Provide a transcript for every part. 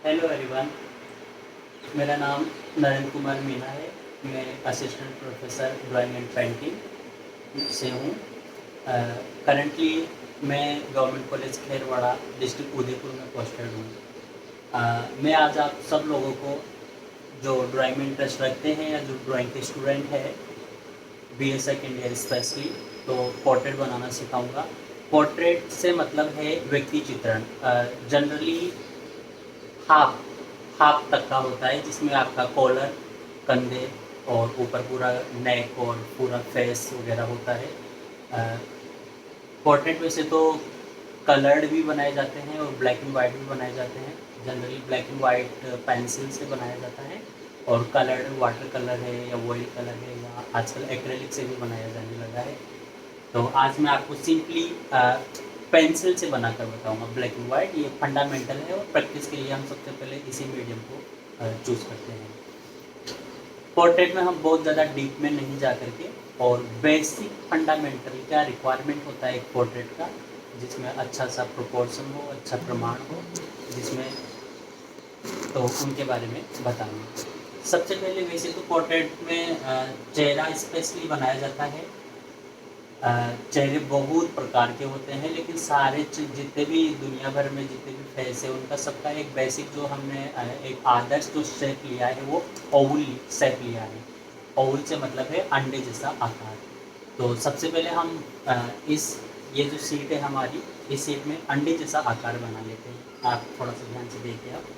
Hello everyone, मेरा नाम नरेंद्र कुमार मीना है। मैं assistant professor drawing and painting से हूँ। करंटली मैं government college Kherwara district Udaipur में पोस्टेड हूँ। मैं आज आप सब लोगों को जो ड्राइंग में इंटरेस्ट रखते हैं या जो ड्राइंग के स्टूडेंट है बी ए सेकेंड ईयर स्पेशली, तो पोर्ट्रेट बनाना सिखाऊंगा। पोर्ट्रेट से मतलब है व्यक्ति चित्रण। जनरली हाफ हाफ तक का होता है, जिसमें आपका कॉलर, कंधे और ऊपर पूरा नेक और पूरा फेस वगैरह होता है। पोर्ट्रेट वैसे तो कलर्ड भी बनाए जाते हैं और ब्लैक एंड वाइट भी बनाए जाते हैं। Generally black and white pencil से बनाया जाता है, और कलर्ड वाटर कलर है या ऑयल कलर है या आजकल एक्रेलिक से भी बनाया जाने लगा है। तो आज मैं आपको सिंपली पेंसिल से बनाकर बताऊंगा ब्लैक एंड वाइट। ये फंडामेंटल है और प्रैक्टिस के लिए हम सबसे पहले इसी मीडियम को चूज़ करते हैं। पोर्ट्रेट में हम बहुत ज़्यादा डीप में नहीं जा करके, और बेसिक फंडामेंटल क्या रिक्वायरमेंट होता है एक पोर्ट्रेट का, जिसमें अच्छा सा प्रोपोर्शन हो, अच्छा प्रमाण हो, जिसमें तो उनके बारे में बताऊंगा। सबसे पहले वैसे तो पोर्ट्रेट में चेहरा स्पेशली बनाया जाता है। चेहरे बहुत प्रकार के होते हैं, लेकिन सारे जितने भी दुनिया भर में जितने भी फेस है उनका सबका एक बेसिक जो हमने एक आदर्श जो शेप लिया है वो ओवल शेप लिया है। ओवल से मतलब है अंडे जैसा आकार। तो सबसे पहले हम इस ये जो सीट है हमारी, इस सीट में अंडे जैसा आकार बना लेते हैं। आप थोड़ा सा ध्यान से देखिए। आप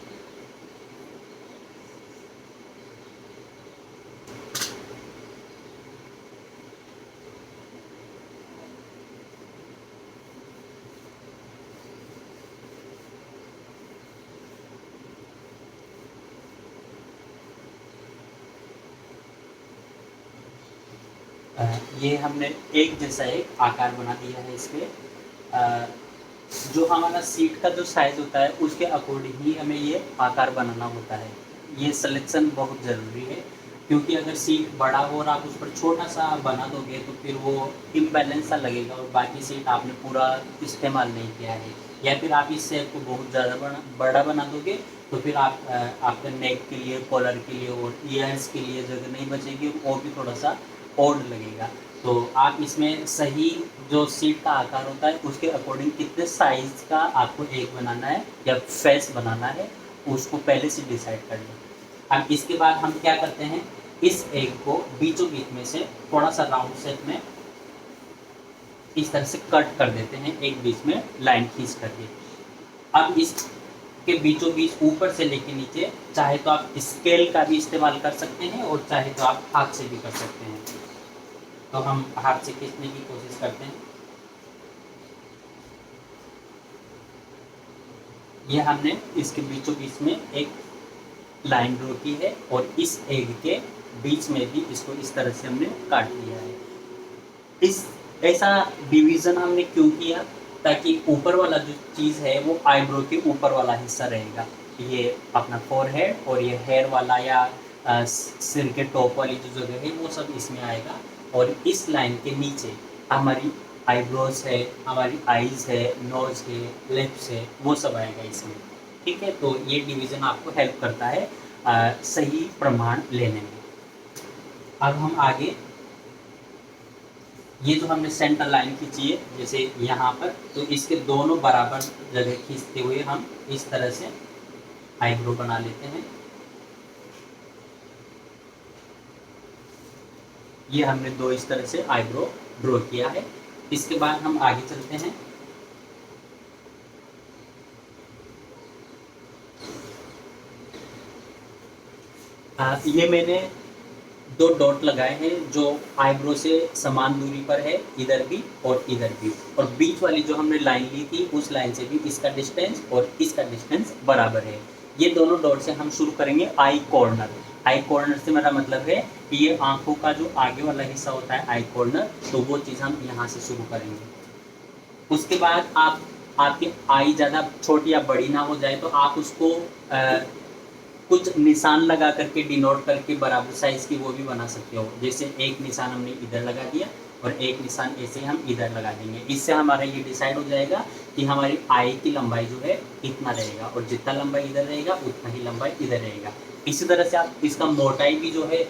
ये हमने एक जैसा एक आकार बना दिया है इसमें। जो हमारा सीट का जो साइज़ होता है उसके अकॉर्डिंग ही हमें ये आकार बनाना होता है। ये सिलेक्शन बहुत ज़रूरी है, क्योंकि अगर सीट बड़ा हो और आप उस पर छोटा सा बना दोगे तो फिर वो इम्बैलेंस सा लगेगा और बाकी सीट आपने पूरा इस्तेमाल नहीं किया है। या फिर आप इस शेप को बहुत ज़्यादा बड़ा बना दोगे तो फिर आपके नेक के लिए, कॉलर के लिए और ईयर्स के लिए जगह नहीं बचेगी, और भी थोड़ा सा ऑड लगेगा। तो आप इसमें सही जो सीट का आकार होता है उसके अकॉर्डिंग कितने साइज़ का आपको एग बनाना है या फेस बनाना है, उसको पहले से डिसाइड कर लें। अब इसके बाद हम क्या करते हैं, इस एग को बीचों बीच में से थोड़ा सा राउंड शेप में इस तरह से कट कर देते हैं, एक बीच में लाइन खींच करके। अब इसके बीचों बीच ऊपर से लेके नीचे चाहे तो आप स्केल का भी इस्तेमाल कर सकते हैं और चाहे तो आप हाथ से भी कर सकते हैं। तो हम हाथ से खींचने की कोशिश करते हैं। ये हमने इसके बीचों बीच में एक लाइन ड्रॉ की है, और इस एग के बीच में भी इसको इस तरह से हमने काट लिया है। इस ऐसा डिवीज़न हमने क्यों किया, ताकि ऊपर वाला जो चीज़ है वो आईब्रो के ऊपर वाला हिस्सा रहेगा। ये अपना फोरहेड और ये हेयर वाला या सिर के टॉप वाली जो जगह है वो सब इसमें आएगा, और इस लाइन के नीचे हमारी आईब्रोज है, हमारी आईज़ है, नोज़ है, लिप्स है, वो सब आएगा इसमें। ठीक है, तो ये डिवीज़न आपको हेल्प करता है सही प्रमाण लेने में। अब हम आगे, ये जो हमने सेंटर लाइन खींची है जैसे यहाँ पर, तो इसके दोनों बराबर जगह खींचते हुए हम इस तरह से आईब्रो बना लेते हैं। ये हमने दो इस तरह से आईब्रो ड्रॉ किया है। इसके बाद हम आगे चलते हैं। ये मैंने दो डॉट लगाए हैं जो आईब्रो से समान दूरी पर है, इधर भी और इधर भी, और बीच वाली जो हमने लाइन ली थी उस लाइन से भी इसका डिस्टेंस और इसका डिस्टेंस बराबर है। ये दोनों डॉट से हम शुरू करेंगे आई कॉर्नर। आई कॉर्नर से मेरा मतलब है कि ये आंखों का जो आगे वाला हिस्सा होता है आई कॉर्नर, तो वो चीज़ हम यहाँ से शुरू करेंगे। उसके बाद आपकी आई ज़्यादा छोटी या बड़ी ना हो जाए तो आप उसको कुछ निशान लगा करके डिनोट करके बराबर साइज़ की वो भी बना सकते हो। जैसे एक निशान हमने इधर लगा दिया, और एक निशान ऐसे हम इधर लगा देंगे। इससे हमारा ये डिसाइड हो जाएगा कि हमारी आई की लंबाई जो है इतना रहेगा, और जितना लंबाई इधर रहेगा उतना ही लंबाई इधर रहेगा। इसी तरह से आप इसका मोटाई भी जो है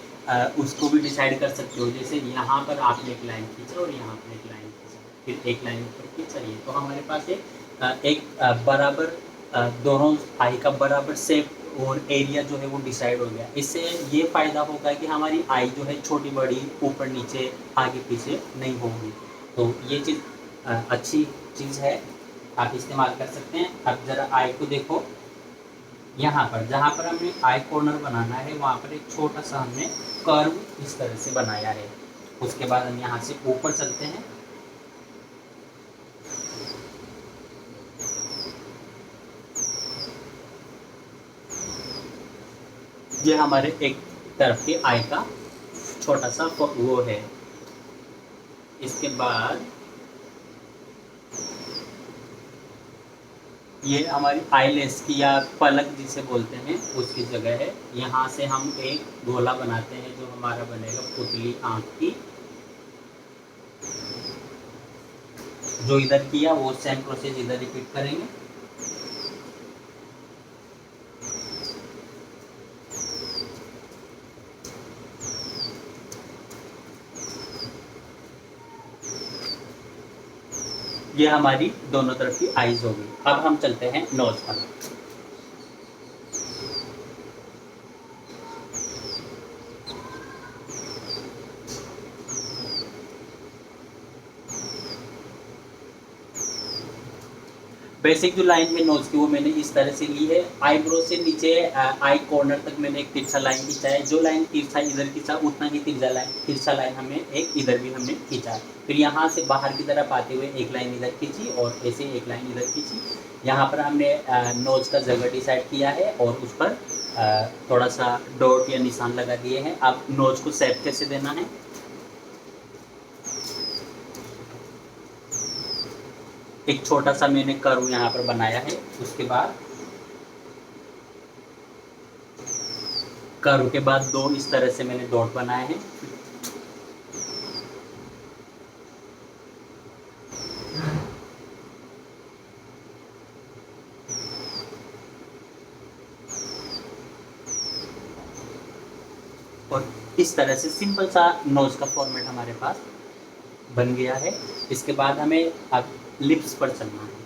उसको भी डिसाइड कर सकते हो। जैसे यहाँ पर आपने एक लाइन खींचा और यहाँ पर एक लाइन खींचा, फिर एक लाइन ऊपर खींचा, ये तो हमारे पास एक बराबर दोनों आई का बराबर शेप और एरिया जो है वो डिसाइड हो गया। इससे ये फ़ायदा होगा कि हमारी आई जो है छोटी बड़ी ऊपर नीचे आगे पीछे नहीं होगी। तो ये चीज़ अच्छी चीज़ है, आप इस्तेमाल कर सकते हैं। अब ज़रा आई को देखो, यहाँ पर जहाँ पर हमें आई कॉर्नर बनाना है वहाँ पर एक छोटा सा हमने कर्व इस तरह से बनाया है। उसके बाद हम यहाँ से ऊपर चलते हैं। ये हमारे एक तरफ के आई का छोटा सा वो है। इसके बाद ये हमारी आईलेस की या पलक जिसे बोलते हैं उसकी जगह है। यहाँ से हम एक गोला बनाते हैं जो हमारा बनेगा पुतली आँख की। जो इधर किया वो सेम प्रोसेस इधर रिपीट करेंगे। ये हमारी दोनों तरफ की आईज हो गई। अब हम चलते हैं नोज पर। बेसिक जो लाइन है नोज की वो मैंने इस तरह से ली है। आईब्रो से नीचे आई कॉर्नर तक मैंने एक तिरछा लाइन खींचा है। जो लाइन तिरछा इधर खींचा उतना ही तिरछा लाइन हमें एक इधर भी हमने खींचा। फिर यहाँ से बाहर की तरफ आते हुए एक लाइन इधर खींची और ऐसे एक लाइन इधर खींची। यहाँ पर हमने नोज का जगह डिसाइड किया है और उस पर थोड़ा सा डॉट या निशान लगा दिए हैं। अब नोज को शेप कैसे देना है, एक छोटा सा मैंने कर्व यहाँ पर बनाया है। उसके बाद कर्व के बाद दो इस तरह से मैंने डॉट बनाए हैं। और इस तरह से सिंपल सा नोज का फॉर्मेट हमारे पास बन गया है। इसके बाद हमें अब लिप्स पर चलना है।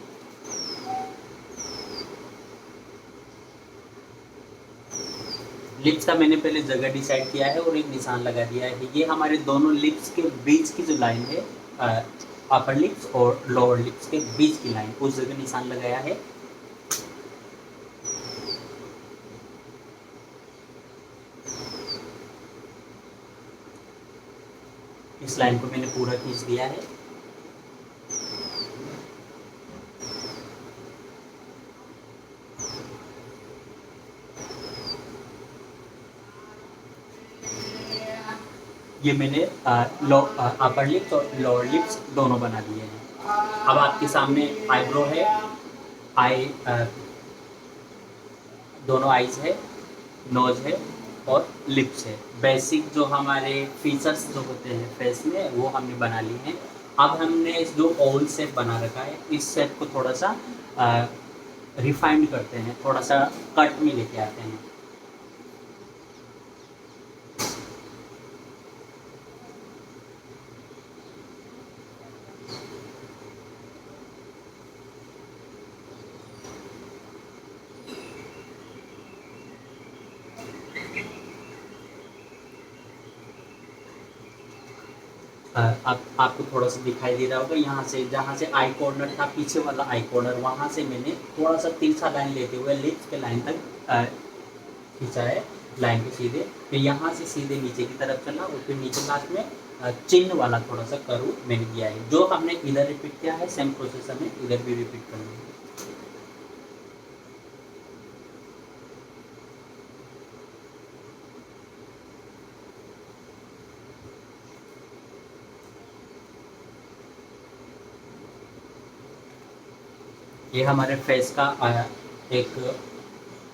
लिप्स का मैंने पहले जगह डिसाइड किया है और एक निशान लगा दिया है। ये हमारे दोनों लिप्स के बीच की जो लाइन है, अपर लिप्स और लोअर लिप्स के बीच की लाइन, उस जगह निशान लगाया है। इस लाइन को मैंने पूरा खींच दिया है। ये मैंने अपर लिप्स और लोअर लिप्स दोनों बना दिए हैं। अब आपके सामने आईब्रो है, आई दोनों आईज है, नोज है और लिप्स है। बेसिक जो हमारे फीचर्स जो होते हैं फेस में वो हमने बना लिए हैं। अब हमने इस जो ओवल शेप बना रखा है इस शेप को थोड़ा सा रिफाइंड करते हैं, थोड़ा सा कट में लेके आते हैं। आपको थोड़ा सा दिखाई दे रहा होगा, यहाँ से जहाँ से आई कॉर्नर था पीछे वाला आई कॉर्नर, वहाँ से मैंने थोड़ा सा तिरछा लाइन लेते हुए लिप्स के लाइन तक खींचा है, लाइन के सीधे। फिर यहाँ से सीधे नीचे की तरफ चला और फिर नीचे लास्ट में चिन्ह वाला थोड़ा सा कर्व मैंने दिया है। जो हमने इधर रिपीट किया है सेम प्रोसेस हमें इधर भी रिपीट करना है। ये हमारे फेस का एक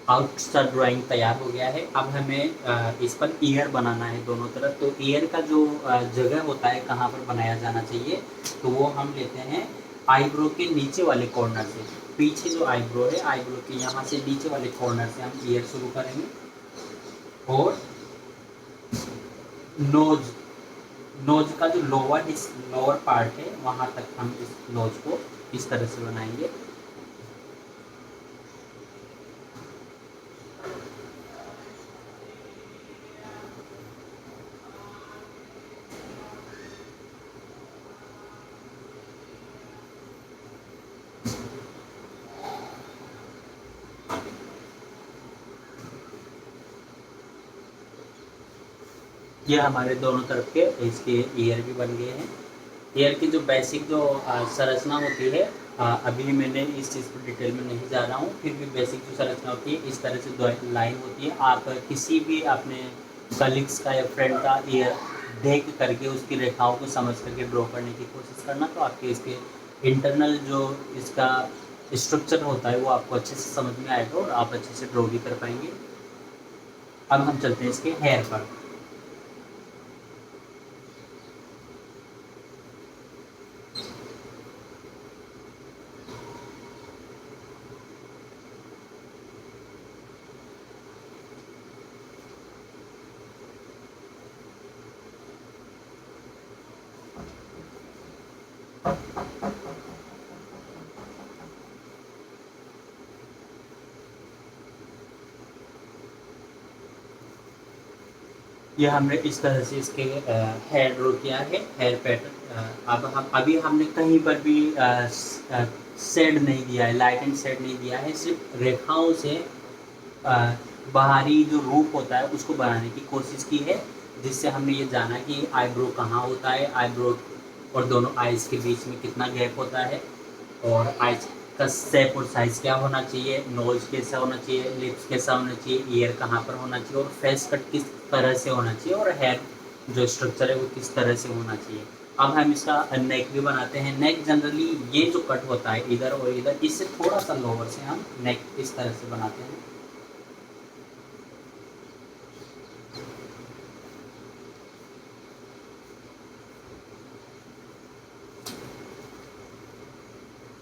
आउटस्टा ड्राइंग तैयार हो गया है। अब हमें इस पर ईयर बनाना है दोनों तरफ। तो ईयर का जो जगह होता है कहाँ पर बनाया जाना चाहिए, तो वो हम लेते हैं आईब्रो के नीचे वाले कॉर्नर से। पीछे जो आईब्रो है, आईब्रो के यहाँ से नीचे वाले कॉर्नर से हम ईयर शुरू करेंगे और नोज नोज का जो लोअर पार्ट है वहाँ तक हम इस नोज को इस तरह से बनाएंगे। ये हमारे दोनों तरफ के इसके ईयर भी बन गए हैं। ईयर की जो बेसिक जो संरचना होती है, अभी मैंने इस चीज़ पर डिटेल में नहीं जा रहा हूँ, फिर भी बेसिक जो संरचना होती है इस तरह से दो लाइन होती है। आप किसी भी अपने कलीग्स का या फ्रेंड का ईयर देख करके उसकी रेखाओं को समझ करके ड्रॉ करने की कोशिश करना, तो आपके इसके इंटरनल जो इसका स्ट्रक्चर होता है वो आपको अच्छे से समझ में आएगा और आप अच्छे से ड्रॉ भी कर पाएंगे। अब हम चलते हैं इसके हेयर पर। ये हमने इस तरह से इसके हेयर ड्रॉ किया है, हेयर पैटर्न। अब हम अभी हमने कहीं पर भी शेड नहीं दिया है, लाइट एंड शेड नहीं दिया है, सिर्फ रेखाओं से अ, बाहरी जो रूप होता है उसको बनाने की कोशिश की है, जिससे हमने ये जाना कि आईब्रो कहाँ होता है, आईब्रो और दोनों आइज़ के बीच में कितना गैप होता है, और आइज़ का शेप और साइज़ क्या होना चाहिए, नोज़ कैसा होना चाहिए, लिप्स कैसा होना चाहिए, ईयर कहाँ पर होना चाहिए और फेस कट किस तरह से होना चाहिए और हेयर जो स्ट्रक्चर है वो किस तरह से होना चाहिए। अब हम इसका नेक भी बनाते हैं। नेक जनरली ये जो कट होता है इधर और इधर, इससे थोड़ा सा लोअर से हम नेक इस तरह से बनाते हैं।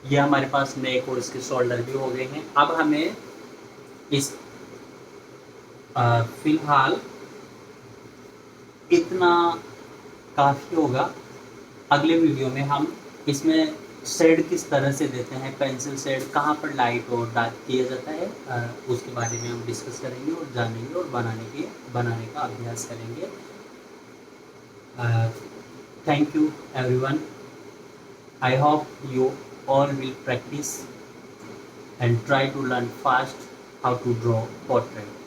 ये हमारे पास नेक और इसके शोल्डर भी हो गए हैं। अब हमें इस फिलहाल इतना काफ़ी होगा। अगले वीडियो में हम इसमें शेड किस तरह से देते हैं, पेंसिल शेड कहाँ पर लाइट और डार्क किया जाता है, उसके बारे में हम डिस्कस करेंगे और जानेंगे और बनाने का अभ्यास करेंगे। Thank you everyone. I hope you all will practice and try to learn fast how to draw portrait.